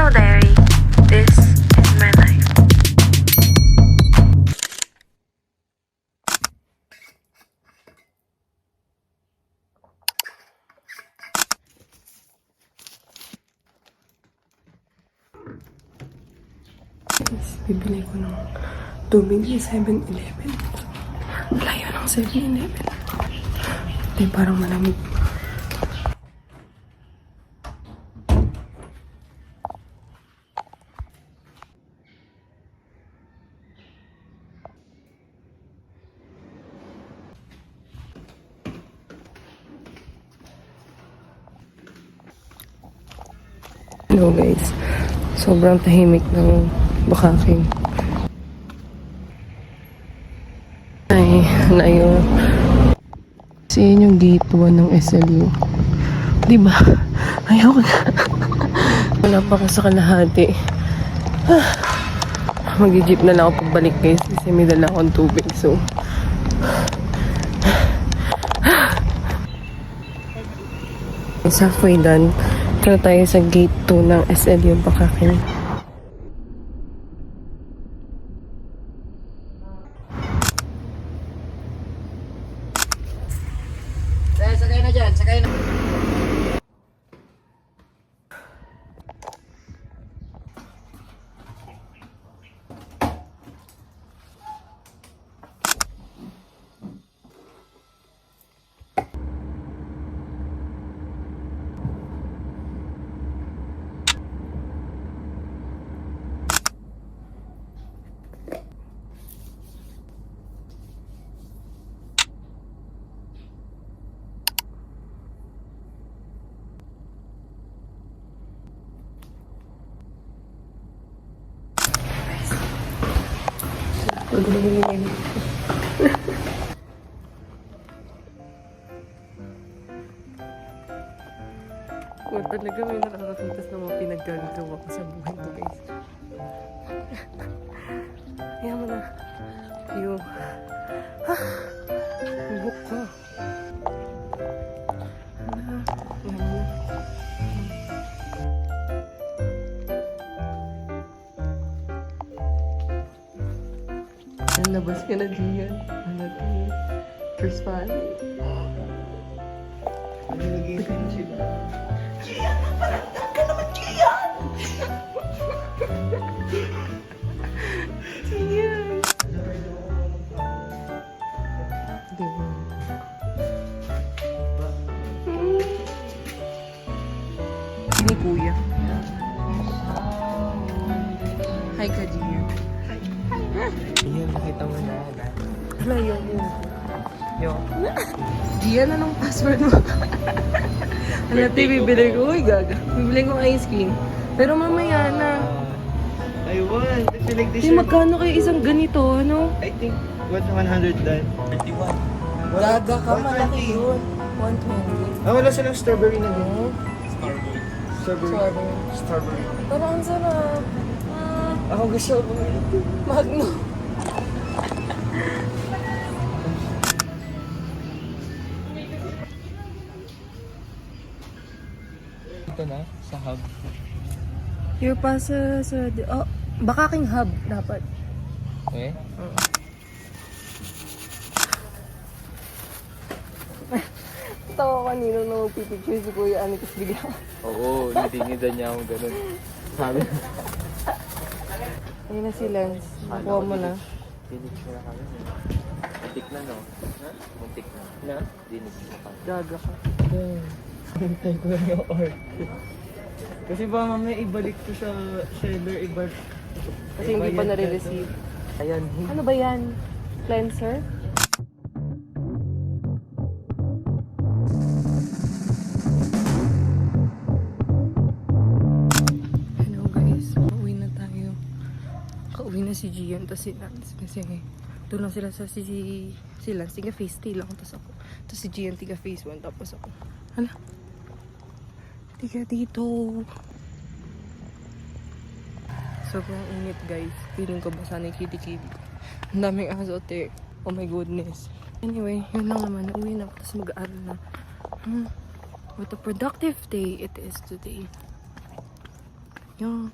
Channel Diary. This is my life. Bibili ko ng tubig sa 7-Eleven. Layo ng 7-Eleven. Hindi, parang malamig. Hello guys. Sobrang tahimik ng Bakaking. Ay, layo. Kasi yun yung gate 1 ng SLU. Diba? Ayaw ko na. Wala pa ako sa kalahati. Mag-jeep na lang ako pagbalik guys. Kasi may dala akong tubig. So, halfway done. Ito na tayo sa gate 2 ng SLU Bakaking. Sakay na dyan, sakay na. Kung talaga may nakakapitas na mga pinaggagawa ko sa buhay ko guys. Kaya mo na. Yo. Buk ko. Labas ka na diyan. Ano to? First family. Nag-iintay na sila. Gian! Paragdag ka naman, Gian! Gian! Diba? Ini kuya. Hi ka, Gian. Yan, nakita mo na. Hala, yun. Yo. Gian, anong password mo? Ano, bibili ko. Uy, gaga. Bibili ko ice cream. Pero mamaya na. I want. I like this. Di, magkano kayo isang ganito, ano? I think, what, 100 done? 31. Gaga ka, malaki yun. 120. Ah, wala silang strawberry na gano'n. Strawberry. Strawberry. Pero ang sarap. Ako gusto ko ito. Magno. Ito na, sa hub. Yung pa sa oh, Bakaking hub, dapat. Okay? Tawa ko kanino na magpipicture si Kuya Ani, tapos bigla. Oo, nidingidan niya ako ganun. Sabi. Ayun na si Lance. Nakuha mo na. Pinicture na kami. Muntik na, no? Muntik na. Na? Dinig na kami. Gaga ka. Hintay ko lang yung order. Kasi ba mamaya ibalik ko sa seller, Kasi hindi pa nare-receive. Ayan. Ano ba yan? Cleanser? Hello guys, pauwi na tayo. Kauwi na si Gian tapos si Lance kasi doon lang sila sa si Lance tiga phase 3 lang tapos ako. Tapos si Gian tiga phase 1 tapos ako. Hala. Tiga dito. Sobrang init guys. Feeling ko basa na yung kitty-kitty. Ang daming aso, te. Oh my goodness. Anyway, yun lang naman. Uwi na. Tapos mag-aaral na. What a productive day it is today. Yeah.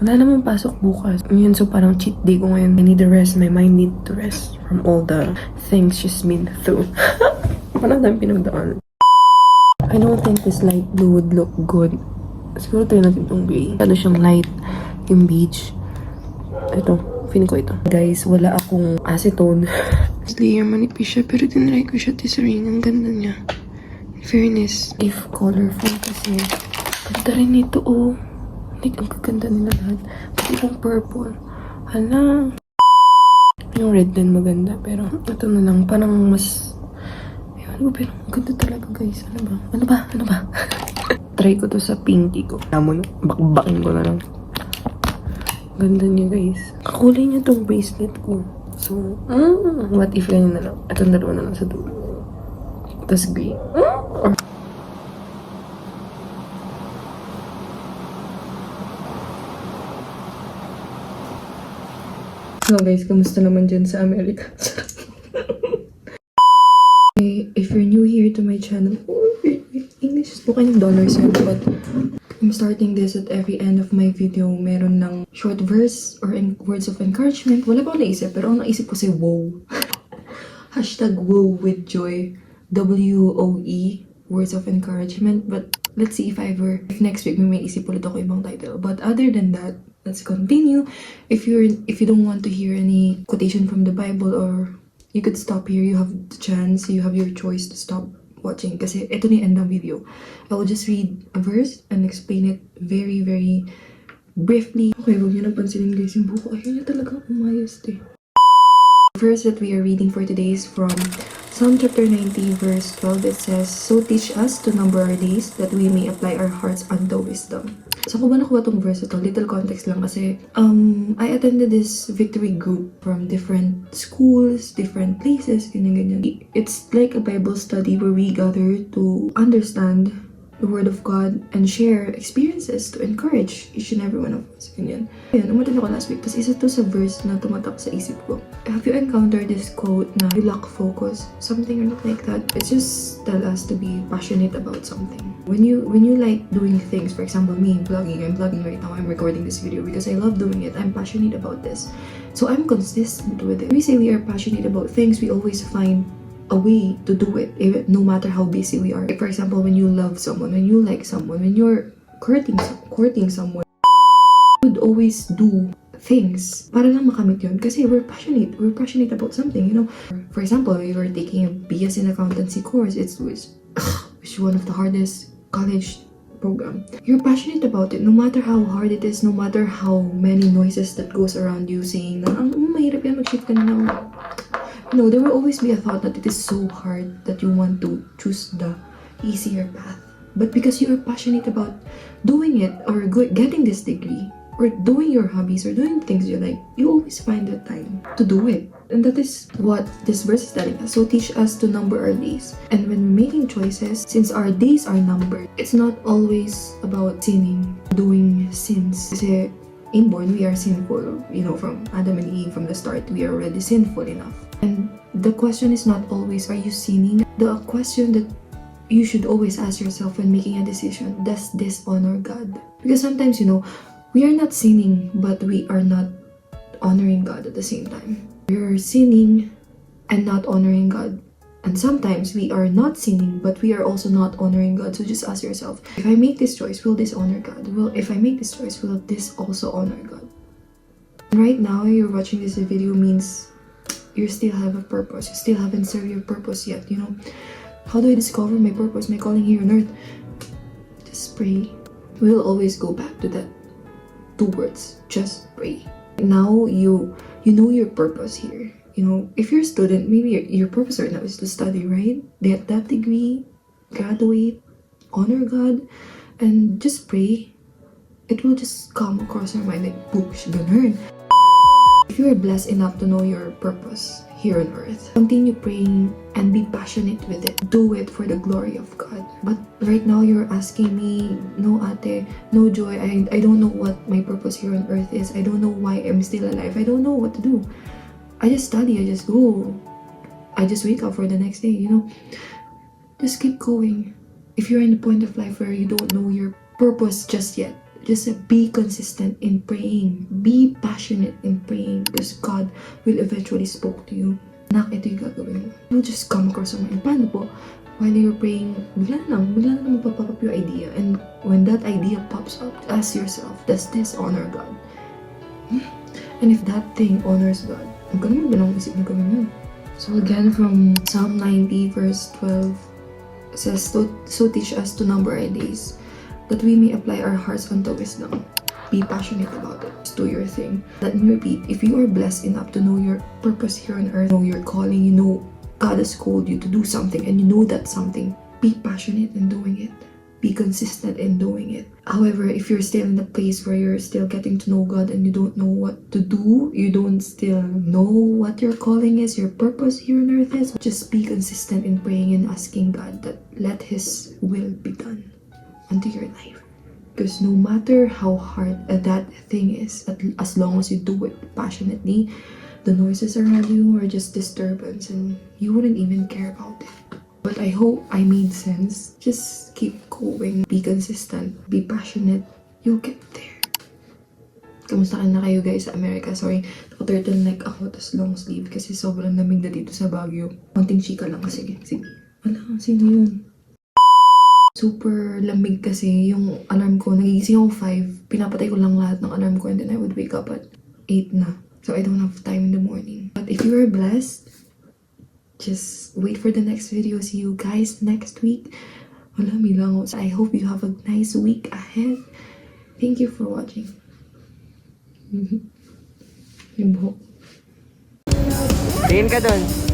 Wala namang pasok bukas. Ngayon, so parang cheat day ko ngayon. I need to rest. My mind need to rest from all the things she's been through. Parang dami pinagdaan. I don't think this light blue would look good. Siguro tayo natin itong gray. Ano siyang light, yung beach. Ito, feeling ko ito. Guys, wala akong acetone. Slayer, manipis siya, pero tinry ko siya tisarin. Ang ganda niya. In fairness, if colorful kasi. Ganda rin ito, oh. Like, ang kaganda nila lahat. Pati yung purple. Hala. Yung red din maganda. Pero, ito na lang. Parang mas... Ayun ko, pero ang ganda talaga, guys. Ano ba? Ano ba? Ano ba? Try ko to sa pinky ko. Namon, bakbakin ko na lang. Ganda niya, guys. Kakulay niya tong bracelet ko. So, what if yan na lang? Itong dalawa na lang sa dulo. Tapos gray. So guys, kamusta naman dyan sa Amerika? Okay, if you're new here to my channel, English is bukan yung dollars yun, but I'm starting this at every end of my video. Meron ng short verse or words of encouragement. Wala pa ako naisip, pero ang naisip ko si wow. Hashtag wow with joy. W-O-E. Words of encouragement. But let's see if next week may isip ulit ako ibang title. But other than that, let's continue. If you don't want to hear any quotation from the Bible, or you could stop here. You have the chance. You have your choice to stop watching. Kasi ito na yung end ng video. I will just read a verse and explain it very, very briefly. Okay, huwag niyo napansinin guys yung buko. Ayun niya talagang umayos eh. The verse that we are reading for today is from Psalm chapter 90 verse 12. It says, "So teach us to number our days, that we may apply our hearts unto wisdom." So kung ba nakuha tong verse ito, little context lang kasi I attended this victory group from different schools, different places, ganyan. It's like a Bible study where we gather to understand the Word of God and share experiences to encourage each and every one of us. Ganyan. Ayun, umatin ako last week. Tapos isa to sa verse na tumatak sa isip ko. Have you encountered this quote na you lack focus? Something like that. It's just tell us to be passionate about something. When you like doing things, for example, me vlogging, I'm vlogging right now, I'm recording this video because I love doing it. I'm passionate about this. So I'm consistent with it. When we say we are passionate about things, we always find a way to do it, even, no matter how busy we are. Like for example, when you love someone, when you like someone, when you're courting someone, you would always do things para lang makamit yun kasi we're passionate about something, you know. For example, we were taking a BS in accountancy course. It's which is one of the hardest college program. You're passionate about it no matter how hard it is, no matter how many noises that goes around you saying na mahirap yan, mag-shift ka na lang. No, there will always be a thought that it is so hard that you want to choose the easier path. but because you are passionate about doing it or getting this degree or doing your hobbies or doing things you like, you always find the time to do it. And that is what this verse is telling us. So teach us to number our days. And when we're making choices, since our days are numbered, it's not always about sinning, doing sins. Kasi inborn, we are sinful. You know, from Adam and Eve, from the start, we are already sinful enough. And the question is not always, are you sinning? The question that you should always ask yourself when making a decision, does this honor God? Because sometimes, you know, we are not sinning, but we are not honoring God at the same time. We are sinning and not honoring God. And sometimes we are not sinning, but we are also not honoring God. So just ask yourself, if I make this choice, will this honor God? If I make this choice, will this also honor God? And right now, you're watching this video means you still have a purpose. You still haven't served your purpose yet, you know. How do I discover my purpose, my calling here on earth? Just pray. We'll always go back to that 2 words, just pray. Now you know your purpose here. You know, if you're a student, maybe your purpose right now is to study, right? Get that degree, graduate, honor God, and just pray. It will just come across your mind like, boosh, ganun. If you are blessed enough to know your purpose here on earth, continue praying and be passionate with it. Do it for the glory of God. But right now you're asking me, no ate, no Joy, I don't know what my purpose here on earth is. I don't know why I'm still alive. I don't know what to do. I just study, I just go. I just wake up for the next day, you know. Just keep going. If you're in a point of life where you don't know your purpose just yet, just be consistent in praying. Be passionate in praying because God will eventually spoke to you. Nak, ito yung gagawin mo. It will just come across your mind. Paano po? While you're praying, bigla na lang magpapap your idea. And when that idea pops up, ask yourself, does this honor God? And if that thing honors God, huwag ka naman ganang isip na gawin yun. So again, from Psalm 90 verse 12, it says, so teach us to number our days, that we may apply our hearts unto wisdom. Be passionate about it. Just do your thing. Let me repeat, if you are blessed enough to know your purpose here on earth, know your calling, you know God has called you to do something, and you know that something, be passionate in doing it. Be consistent in doing it. However, if you're still in the place where you're still getting to know God and you don't know what to do, you don't still know what your calling is, your purpose here on earth is, just be consistent in praying and asking God that let His will be done unto your life. Because no matter how hard that thing is, as long as you do it passionately, the noises around you are just disturbance and you wouldn't even care about it. But I hope I made sense. Just keep going. Be consistent. Be passionate. You'll get there. Kamusta ka na kayo guys sa Amerika? Sorry, naka-turtleneck ako tas long sleeve kasi sobrang lamig na dito sa Baguio. Konting chika lang kasi. Sige. Wala, sino yun? Super lamig kasi yung alarm ko. Nagigising ako 5. Pinapatay ko lang lahat ng alarm ko and then I would wake up at 8 na. So I don't have time in the morning. But if you are blessed, just wait for the next video. See you guys next week. Wala, may langaw. So I hope you have a nice week ahead. Thank you for watching. Yung buhok. Tingin ka dun.